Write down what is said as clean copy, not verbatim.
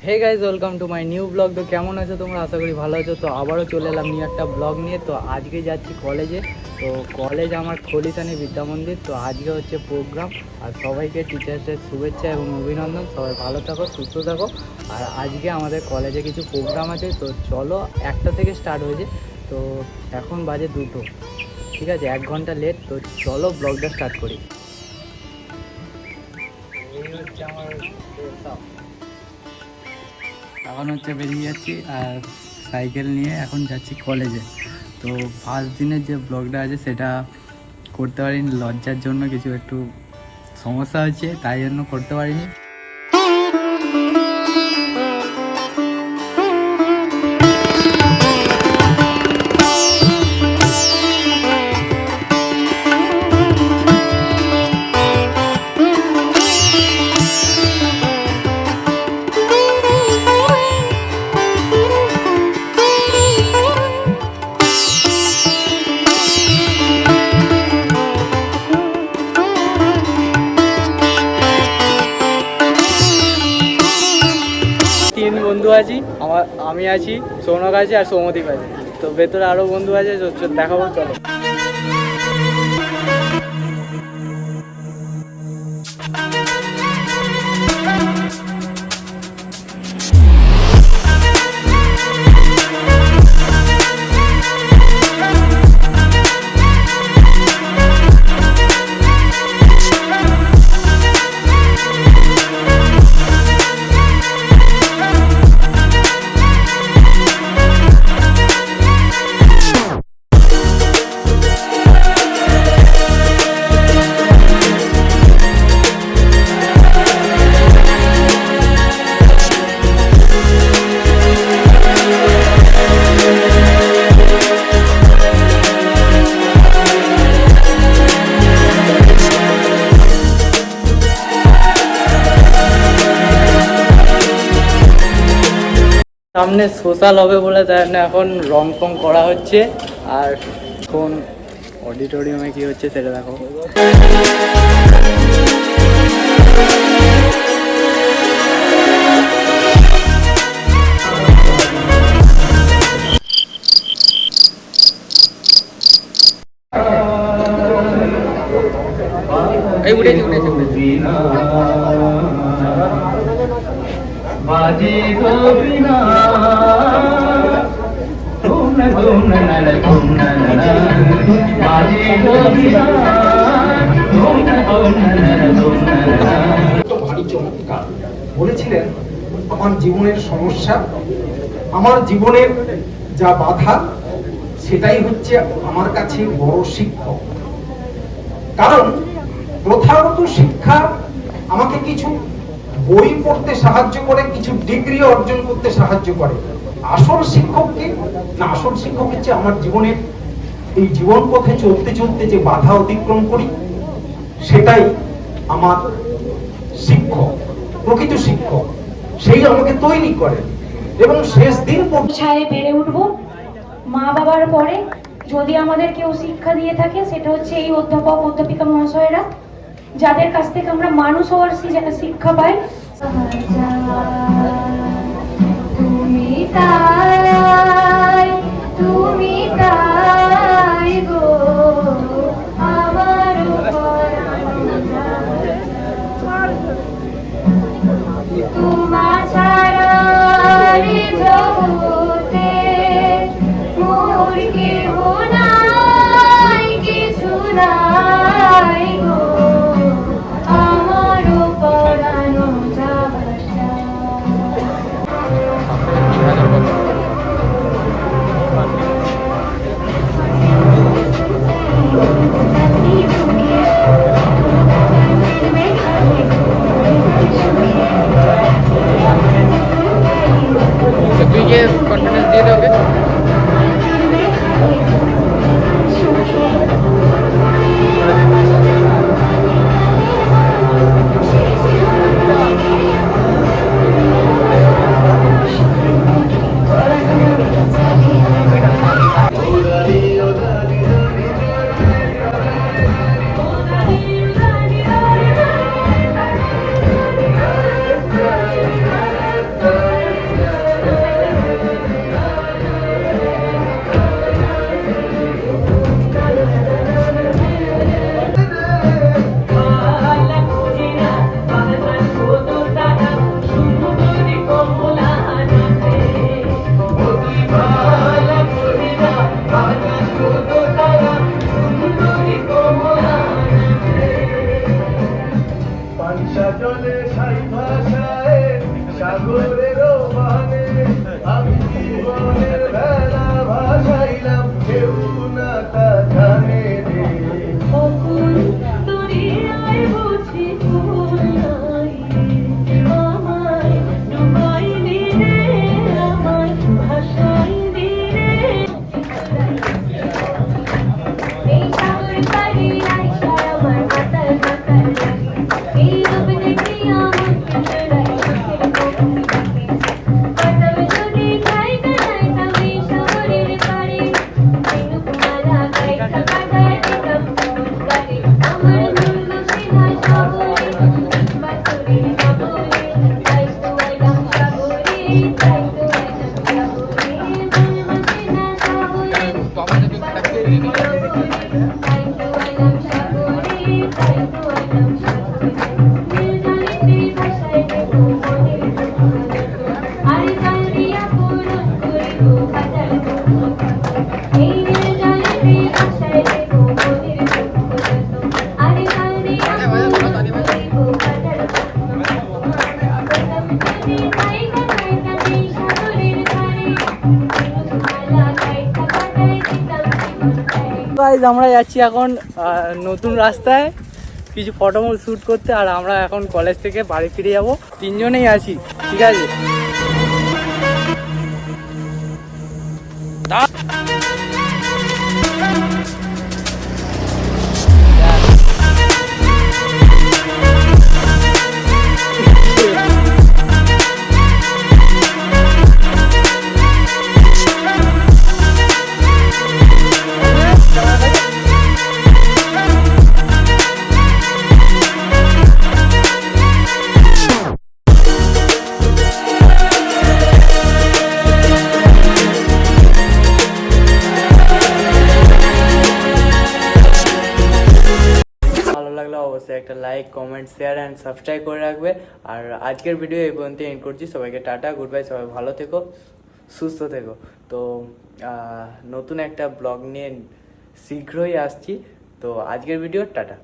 Hey guys, welcome to my new blog. তো কেমন আছো তোমরা? আশা করি ভালো আছো। তো আবারও চলে এলাম নিউ একটা ব্লগ নিয়ে। তো আজকে যাচ্ছি কলেজে। তো কলেজ আমার খলিশানি বিদ্যা মন্দির। তো আজকে হচ্ছে প্রোগ্রাম, আর সবাইকে টিচার্সের শুভেচ্ছা এবং অভিনন্দন। সবাই ভালো থাকো, সুস্থ থাকো। আর আজকে আমাদের কলেজে কিছু প্রোগ্রাম আছে। তো চলো, 1টা থেকে স্টার্ট হয়েছে। তো এখন বাজে 2টো, ঠিক আছে, 1 ঘন্টা লেট। তো চলো ব্লগটা স্টার্ট করি। এই হচ্ছে আমার এখন বেরিয়ে যাচ্ছি আর সাইকেল নিয়ে এখন যাচ্ছি কলেজে। তো ফার্স্ট দিনের যে ব্লগটা আছে সেটা করতে পারিনি, লজ্জার জন্য কিছু একটু সমস্যা হচ্ছে, তাই জন্য করতে পারিনি। তিন বন্ধু আছি, আমি আছি, সৌনক আছে আর সৌমদীপ আছে। তো ভেতরে আরও বন্ধু আছে, দেখাবো, চলো। সামনে সোশ্যাল হবে বলে তাই জন্য এখন রং ফং করা হচ্ছে। আর এখন অডিটোরিয়ামে কি হচ্ছে সেটা দেখো। এই উঠেছি উঠেছি উঠেছি। বাজি গোবিনা ঘুমনা ঘুমনা নালা ঘুমনা নালা বাজি গোবিনা ঘুমনা ঘুমনা নালা ঘুমনা নালা। তো ভারী চমৎকার বলেছিলেন, আমার জীবনের সমস্যা, আমার জীবনের যা বাধা, সেটাই হচ্ছে আমার কাছে বড় শিক্ষক। কারণ প্রথাগত শিক্ষা আমাকে কিছু বই পড়তে সাহায্য করে, কিছু ডিগ্রি অর্জন করতে সাহায্য করে। আসল শিক্ষককে না, আসল শিক্ষক হচ্ছে আমার জীবনের এই জীবন পথে চলতে চলতে যে বাধা অতিক্রম করি, সেটাই আমার শিক্ষক, প্রকৃত শিক্ষক। সেই আমাকে তৈরি করে এবং শেষ দিন ছায়ে বেড়ে উঠবো। মা বাবার পরে যদি আমাদের কেউ শিক্ষা দিয়ে থাকে, সেটা হচ্ছে এই অধ্যাপক অধ্যাপিকা মহাশয়েরা, যাদের কাছ থেকে আমরা মানুষ হওয়ার শিক্ষা পাই। তুমি তাই, তুমি তাই গো আমার তোমার ছাড়া জগতে মোর কেহ নাই, কিছু নাই গো আমার পরানো যাওয়া। গাইজ আমরা যাচ্ছি এখন নতুন রাস্তায় কিছু ফটো শ্যুট করতে, আর আমরা এখন কলেজ থেকে বাড়ি ফিরে যাব, তিনজনেই আছি, ঠিক আছে। ভালো লাগলে অবশ্যই একটা like, comment, share and subscribe করে রাখবে। আর আজকের ভিডিও এই পর্যন্ত এন্ড করছি। সবাইকে টাটা, গুড বাই, সবাই ভালো থেকো, সুস্থ থেকো। তো নতুন একটা ব্লগ নিয়ে শীঘ্রই আসছি। তো আজকের ভিডিও টাটা।